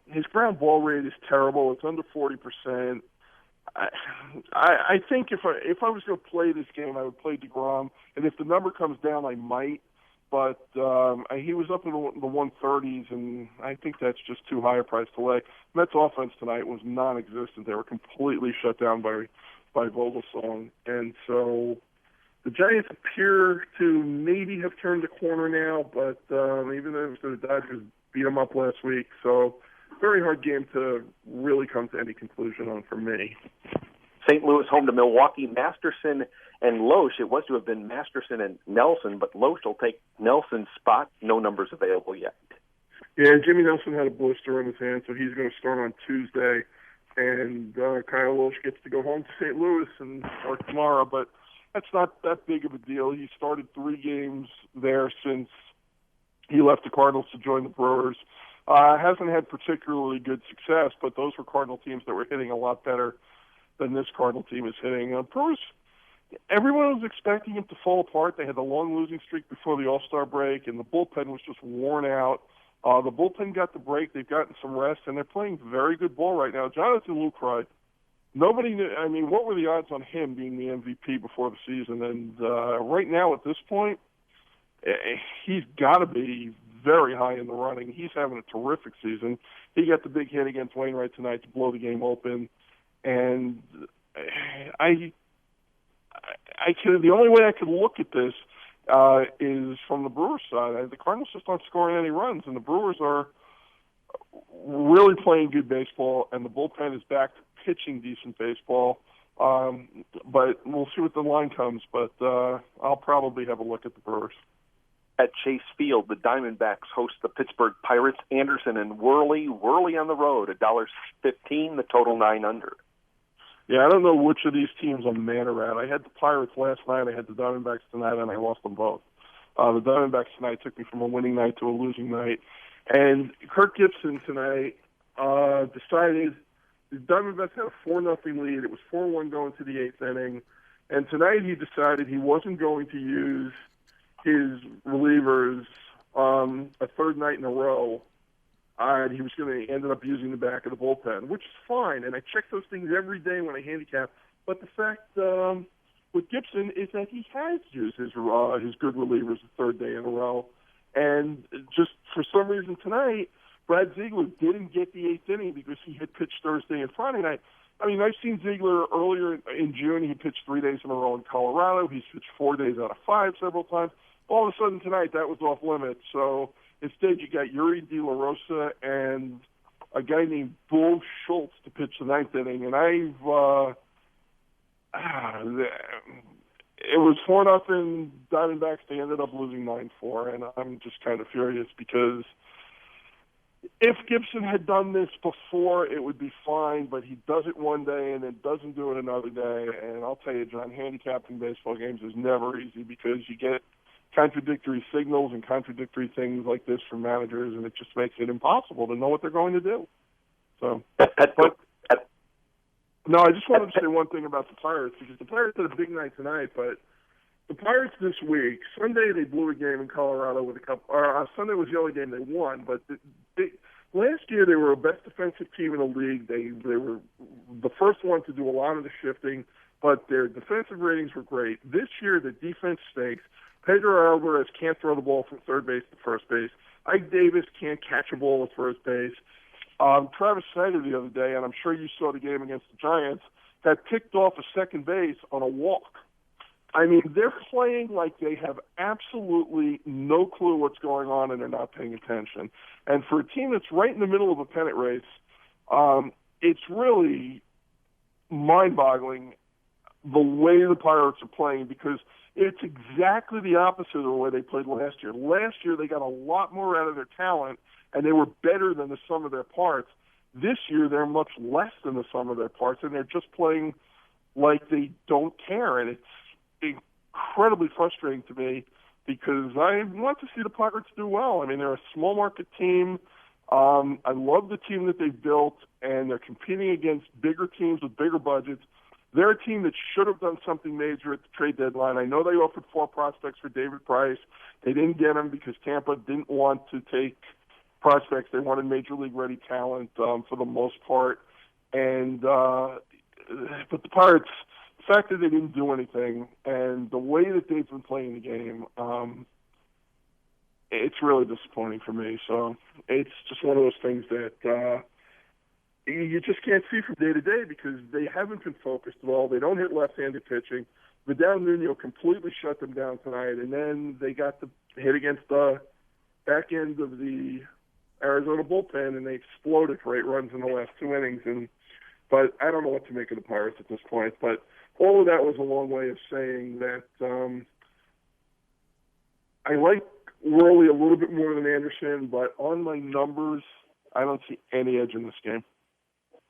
His ground ball rate is terrible. It's under 40%. I think if I was going to play this game, I would play DeGrom, and if the number comes down, I might. But he was up in the 130s, and I think that's just too high a price to lay. Mets offense tonight was non-existent. They were completely shut down by Vogelsong. And so the Giants appear to maybe have turned the corner now, but even though the Dodgers beat them up last week, so very hard game to really come to any conclusion on for me. St. Louis home to Milwaukee. Masterson and Loesch. It was to have been Masterson and Nelson, but Loesch will take Nelson's spot. No numbers available yet. Yeah, Jimmy Nelson had a blister on his hand, so he's going to start on Tuesday. And Kyle Loesch gets to go home to St. Louis or tomorrow, but that's not that big of a deal. He started 3 games there since he left the Cardinals to join the Brewers. Hasn't had particularly good success, but those were Cardinal teams that were hitting a lot better than this Cardinal team is hitting. Brewers, everyone was expecting him to fall apart. They had the long losing streak before the All-Star break, and the bullpen was just worn out. The bullpen got the break. They've gotten some rest, and they're playing very good ball right now. Jonathan Lucroy, nobody knew. I mean, what were the odds on him being the MVP before the season? And right now, at this point, he's got to be very high in the running. He's having a terrific season. He got the big hit against Wainwright tonight to blow the game open. And the only way I could look at this is from the Brewers side. The Cardinals just aren't scoring any runs, and the Brewers are really playing good baseball, and the bullpen is back to pitching decent baseball. But we'll see what the line comes, but I'll probably have a look at the Brewers. At Chase Field, the Diamondbacks host the Pittsburgh Pirates. Anderson and Worley on the road, $1.15, the total 9 under. Yeah, I don't know which of these teams I'm mad at. I had the Pirates last night, I had the Diamondbacks tonight, and I lost them both. The Diamondbacks tonight took me from a winning night to a losing night. And Kirk Gibson tonight decided the Diamondbacks had a 4-0 lead. It was 4-1 going to the 8th inning. And tonight he decided he wasn't going to use his relievers a third night in a row. And he was going to end up using the back of the bullpen, which is fine. And I check those things every day when I handicap. But the fact with Gibson is that he has used his good relievers the third day in a row. And just for some reason tonight, Brad Ziegler didn't get the 8th inning because he had pitched Thursday and Friday night. I mean, I've seen Ziegler earlier in June. He pitched 3 days in a row in Colorado. He's pitched 4 days out of 5 several times. All of a sudden tonight, that was off limits. So instead, you got Yuri De La Rosa and a guy named Bull Schultz to pitch the 9th inning. And it was 4-0 Diamondbacks. They ended up losing 9-4, and I'm just kind of furious because if Gibson had done this before, it would be fine, but he does it one day and then doesn't do it another day. And I'll tell you, John, handicapping baseball games is never easy because you get contradictory signals and contradictory things like this from managers, and it just makes it impossible to know what they're going to do. So, no, I just wanted to say one thing about the Pirates, because the Pirates had a big night tonight, but the Pirates this week, Sunday they blew a game in Colorado with a couple, Sunday was the only game they won, but last year they were a best defensive team in the league. They were the first one to do a lot of the shifting, but their defensive ratings were great. This year the defense stinks. Pedro Alvarez can't throw the ball from third base to first base. Ike Davis can't catch a ball at first base. Travis Snyder the other day, and I'm sure you saw the game against the Giants, got picked off a second base on a walk. I mean, they're playing like they have absolutely no clue what's going on and they're not paying attention. And for a team that's right in the middle of a pennant race, it's really mind-boggling the way the Pirates are playing because it's exactly the opposite of the way they played last year. Last year, they got a lot more out of their talent, and they were better than the sum of their parts. This year, they're much less than the sum of their parts, and they're just playing like they don't care. And it's incredibly frustrating to me because I want to see the Pirates do well. I mean, they're a small market team. I love the team that they've built, and they're competing against bigger teams with bigger budgets. They're a team that should have done something major at the trade deadline. I know they offered 4 prospects for David Price. They didn't get them because Tampa didn't want to take prospects. They wanted major league ready talent for the most part. And but the Pirates, the fact that they didn't do anything and the way that they've been playing the game, it's really disappointing for me. So it's just one of those things that you just can't see from day to day because they haven't been focused at all. They don't hit left-handed pitching. Vidal Nuno completely shut them down tonight, and then they got the hit against the back end of the Arizona bullpen, and they exploded for 8 runs in the last 2 innings. But I don't know what to make of the Pirates at this point. But all of that was a long way of saying that I like Worley a little bit more than Anderson, but on my numbers, I don't see any edge in this game.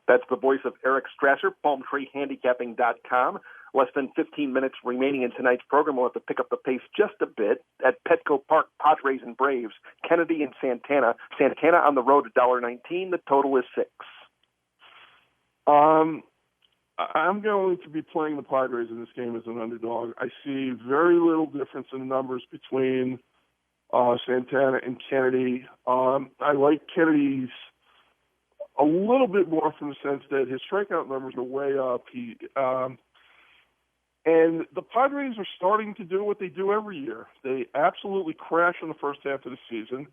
That's the voice of Eric Strasser, PalmTreeHandicapping.com. Less than 15 minutes remaining in tonight's program. We'll have to pick up the pace just a bit at Petco Park, Padres and Braves, Kennedy and Santana. Santana on the road, $1.19. The total is 6. I'm going to be playing the Padres in this game as an underdog. I see very little difference in the numbers between Santana and Kennedy. I like Kennedy's a little bit more from the sense that his strikeout numbers are way up. And the Padres are starting to do what they do every year. They absolutely crash in the first half of the season.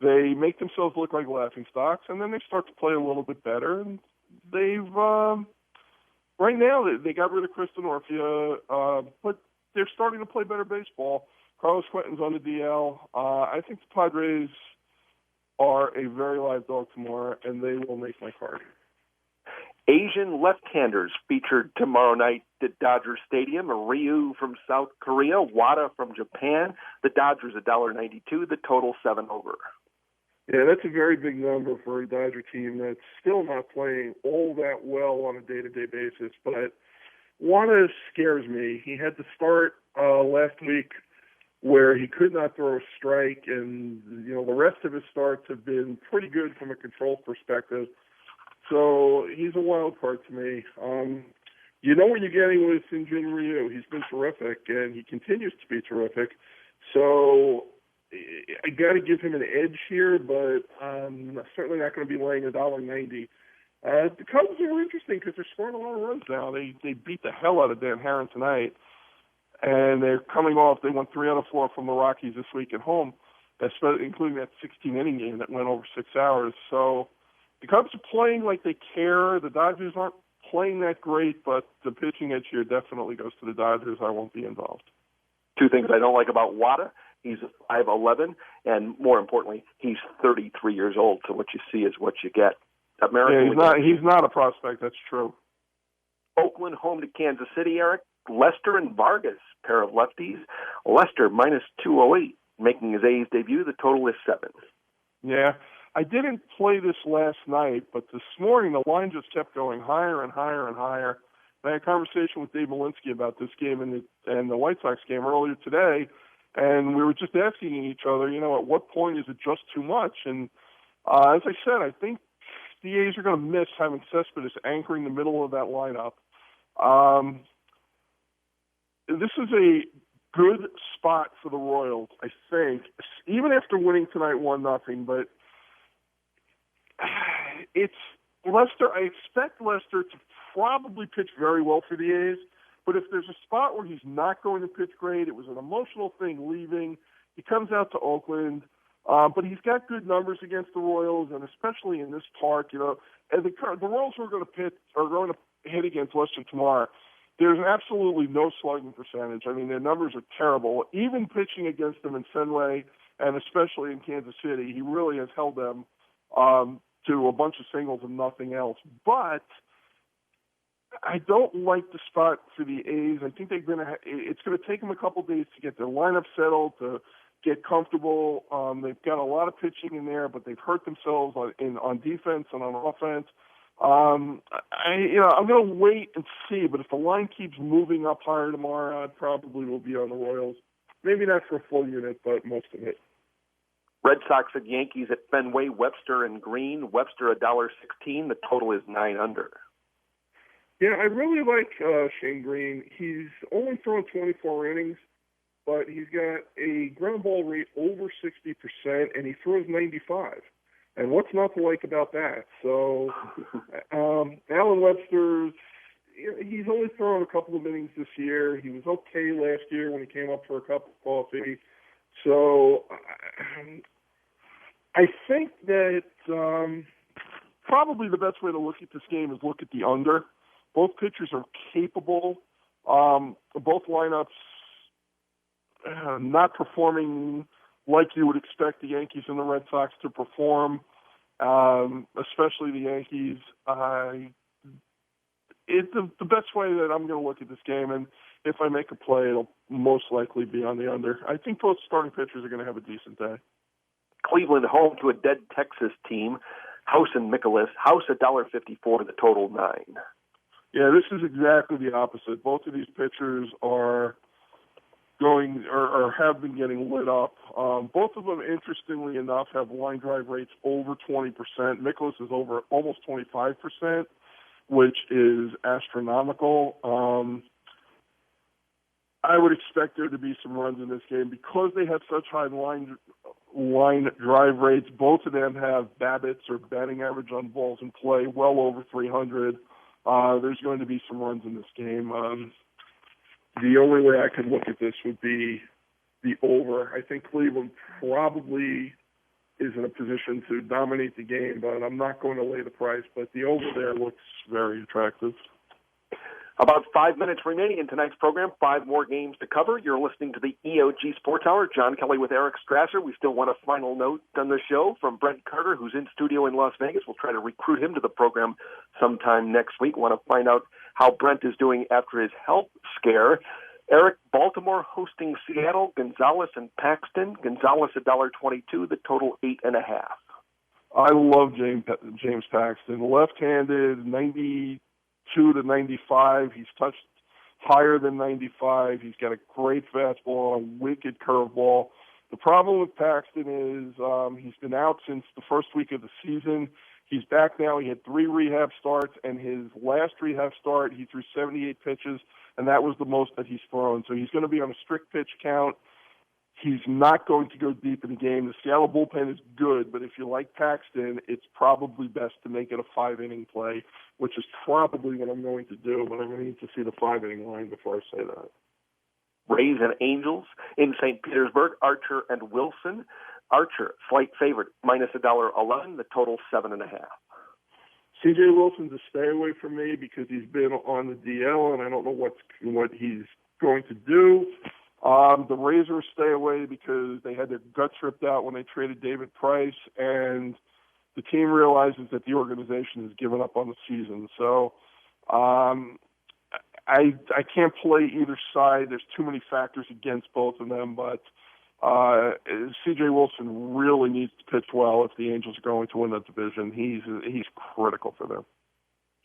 They make themselves look like laughingstocks, and then they start to play a little bit better. And they've right now they got rid of Chris Denorfia, but they're starting to play better baseball. Carlos Quentin's on the DL. I think the Padres are a very live dog tomorrow, and they will make my card. Asian left-handers featured tomorrow night at Dodger Stadium. Ryu from South Korea, Wada from Japan. The Dodgers $1.92. The total 7 over. Yeah, that's a very big number for a Dodger team that's still not playing all that well on a day-to-day basis. But Wada scares me. He had to start last week where he could not throw a strike, and the rest of his starts have been pretty good from a control perspective. So he's a wild card to me. What you're getting with Sinjin Ryu. He's been terrific, and he continues to be terrific. So I got to give him an edge here, but I'm certainly not going to be laying $1.90. The Cubs are interesting because they're scoring a lot of runs now. They beat the hell out of Dan Herron tonight, and they're coming off. They won 3 out of 4 from the Rockies this week at home, including that 16-inning game that went over 6 hours. So the Cubs are playing like they care. The Dodgers aren't playing that great, but the pitching edge here definitely goes to the Dodgers. I won't be involved. Two things I don't like about Wada. He's 5'11", and more importantly, he's 33 years old. So what you see is what you get. He's not a prospect. That's true. Oakland home to Kansas City, Eric. Lester and Vargas, pair of lefties. Lester minus 208, making his A's debut. The total is 7. Yeah. I didn't play this last night, but this morning the line just kept going higher and higher and higher. I had a conversation with Dave Malinsky about this game and the White Sox game earlier today, and we were just asking each other, at what point is it just too much? And as I said, I think the A's are going to miss having Cespedes anchoring the middle of that lineup. This is a good spot for the Royals, I think, even after winning tonight 1-0, but it's Lester. I expect Lester to probably pitch very well for the A's, but if there's a spot where he's not going to pitch great, it was an emotional thing leaving. He comes out to Oakland, but he's got good numbers against the Royals, and especially in this park, and the Royals are going to hit against Lester tomorrow. There's absolutely no slugging percentage. I mean, their numbers are terrible. Even pitching against them in Fenway, and especially in Kansas City, he really has held them to a bunch of singles and nothing else. But I don't like the spot for the A's. I think it's going to take them a couple days to get their lineup settled, to get comfortable. They've got a lot of pitching in there, but they've hurt themselves on defense and on offense. I'm going to wait and see, but if the line keeps moving up higher tomorrow, I probably will be on the Royals. Maybe not for a full unit, but most of it. Red Sox at Yankees at Fenway, Webster and Green. Webster $1.16. The total is 9 under. Yeah, I really like Shane Green. He's only thrown 24 innings, but he's got a ground ball rate over 60%, and he throws 95. And what's not to like about that? So Alan Webster's, he's only thrown a couple of innings this year. He was okay last year when he came up for a cup of coffee. So I think that probably the best way to look at this game is look at the under. Both pitchers are capable. Both lineups not performing like you would expect the Yankees and the Red Sox to perform, especially the Yankees. The best way that I'm going to look at this game, and if I make a play, it'll most likely be on the under. I think both starting pitchers are going to have a decent day. Cleveland home to a dead Texas team. House and Mikolas. House $1.54. The total 9. Yeah, this is exactly the opposite. Both of these pitchers are going or have been getting lit up. Both of them, interestingly enough, have line drive rates over 20%. Mikolas is over almost 25%, which is astronomical. I would expect there to be some runs in this game because they have such high line drive rates. Both of them have BABIPs or batting average on balls in play well over 300. There's going to be some runs in this game. The only way I could look at this would be the over. I think Cleveland probably is in a position to dominate the game, but I'm not going to lay the price. But the over there looks very attractive. About 5 minutes remaining in tonight's program. 5 more games to cover. You're listening to the EOG Sports Hour. John Kelly with Eric Strasser. We still want a final note on the show from Brent Carter, who's in studio in Las Vegas. We'll try to recruit him to the program sometime next week. Want to find out how Brent is doing after his health scare. Eric, Baltimore hosting Seattle. Gonzalez and Paxton. Gonzalez $1.22. The total 8.5. I love James Paxton. Left-handed, 92 to 95. He's touched higher than 95. He's got a great fastball, a wicked curveball. The problem with Paxton is he's been out since the first week of the season. He's back now. He had 3 rehab starts, and his last rehab start, he threw 78 pitches, and that was the most that he's thrown. So he's going to be on a strict pitch count. He's not going to go deep in the game. The Seattle bullpen is good, but if you like Paxton, it's probably best to make it a 5-inning play, which is probably what I'm going to do, but I'm going to need to see the 5-inning line before I say that. Rays and Angels in St. Petersburg, Archer and Wilson. Archer, slight favorite, minus $1.11, the total 7.5. C.J. Wilson's a stay away from me because he's been on the DL, and I don't know what he's going to do. The Rays are a stay away because they had their guts ripped out when they traded David Price, and the team realizes that the organization has given up on the season. So I can't play either side. There's too many factors against both of them, but C.J. Wilson really needs to pitch well if the Angels are going to win that division. He's critical for them.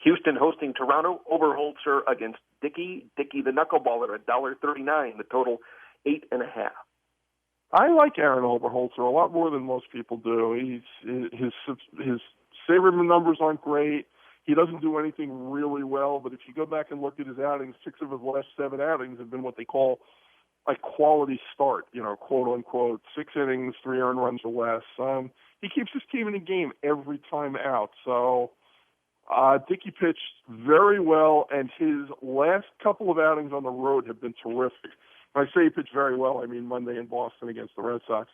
Houston hosting Toronto, Oberholzer against Dickey. Dickey the knuckleballer at $1.39, the total 8.5. I like Aaron Oberholzer a lot more than most people do. His saver numbers aren't great. He doesn't do anything really well, but if you go back and look at his outings, 6 of his last 7 outings have been what they call a quality start, quote unquote, 6 innings, 3 earned runs or less. He keeps his team in the game every time out. So Dickey pitched very well, and his last couple of outings on the road have been terrific. When I say he pitched very well, I mean Monday in Boston against the Red Sox.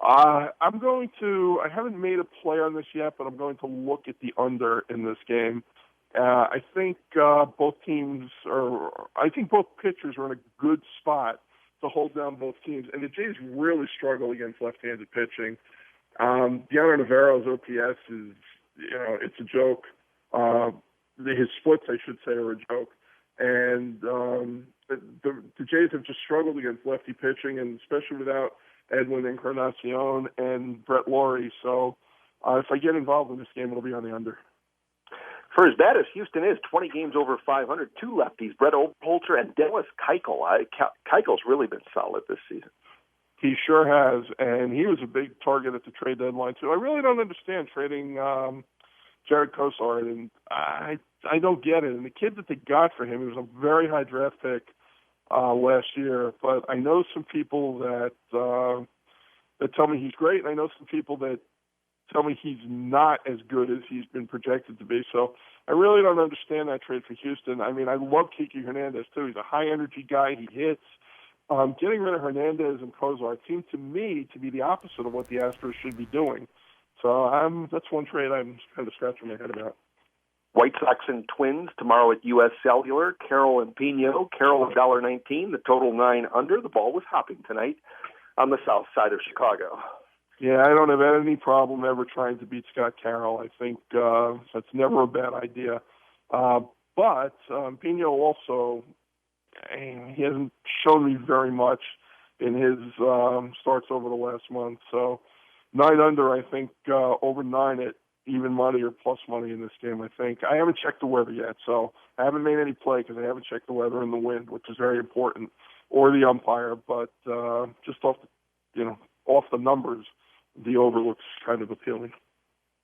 I haven't made a play on this yet, but I'm going to look at the under in this game. I think both pitchers are in a good spot to hold down both teams. And the Jays really struggle against left-handed pitching. Deanna Navarro's OPS is, it's a joke. His splits, I should say, are a joke. And the Jays have just struggled against lefty pitching, and especially without Edwin Encarnacion and Brett Laurie. So if I get involved in this game, it'll be on the under. For as bad as Houston is, 20 games over 500, 2 lefties, Brett Holter and Dallas Keuchel. Keuchel's really been solid this season. He sure has, and he was a big target at the trade deadline, too. I really don't understand trading Jared Kosar, and I don't get it. And the kid that they got for him, he was a very high draft pick last year, but I know some people that tell me he's great, and I know some people that tell me he's not as good as he's been projected to be. So I really don't understand that trade for Houston. I mean, I love Kiki Hernandez, too. He's a high-energy guy. He hits. Getting rid of Hernandez and Kozar seemed to me to be the opposite of what the Astros should be doing. So that's one trade I'm kind of scratching my head about. White Sox and Twins tomorrow at U.S. Cellular. Carroll and Pino. Carroll $1.19, the total 9 under. The ball was hopping tonight on the south side of Chicago. Yeah, I don't have any problem ever trying to beat Scott Carroll. I think that's never a bad idea. But Pino also, he hasn't shown me very much in his starts over the last month. So 9 under, I think, over 9 at even money or plus money in this game, I think. I haven't checked the weather yet, so I haven't made any play because I haven't checked the weather and the wind, which is very important, or the umpire. But just off the numbers, the over looks kind of appealing.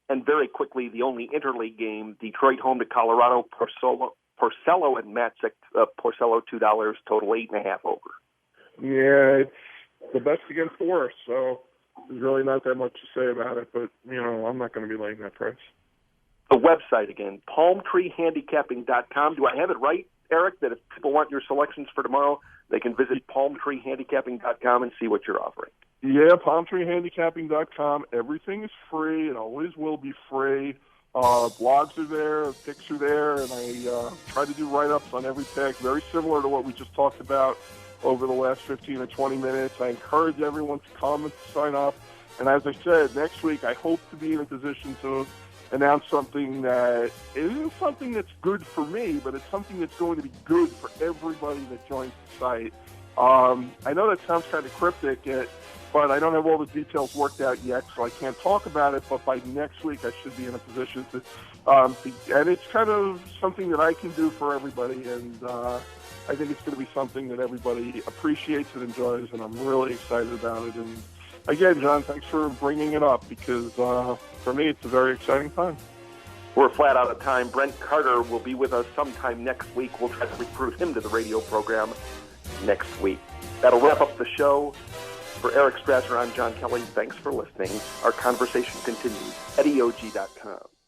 And very quickly, the only interleague game, Detroit home to Colorado, Porcello and Matzik, Porcello $2, total 8.5 over. Yeah, it's the best against the worst, so there's really not that much to say about it, but, I'm not going to be laying that price. The website again, palmtreehandicapping.com. Do I have it right, Eric, that if people want your selections for tomorrow, they can visit palmtreehandicapping.com and see what you're offering? Yeah, palmtreehandicapping.com. Everything is free. It always will be free. Blogs are there, picks are there, and I try to do write-ups on every pick, very similar to what we just talked about over the last 15 or 20 minutes. I encourage everyone to come and sign up. And as I said, next week I hope to be in a position to announce something that isn't something that's good for me, but it's something that's going to be good for everybody that joins the site. I know that sounds kind of cryptic, but I don't have all the details worked out yet, so I can't talk about it. But by next week, I should be in a position to, and it's kind of something that I can do for everybody. And I think it's going to be something that everybody appreciates and enjoys, and I'm really excited about it. And again, John, thanks for bringing it up, because for me, it's a very exciting time. We're flat out of time. Brent Carter will be with us sometime next week. We'll try to recruit him to the radio program next week. That'll wrap up the show. For Eric Strasser, I'm John Kelly. Thanks for listening. Our conversation continues at EOG.com.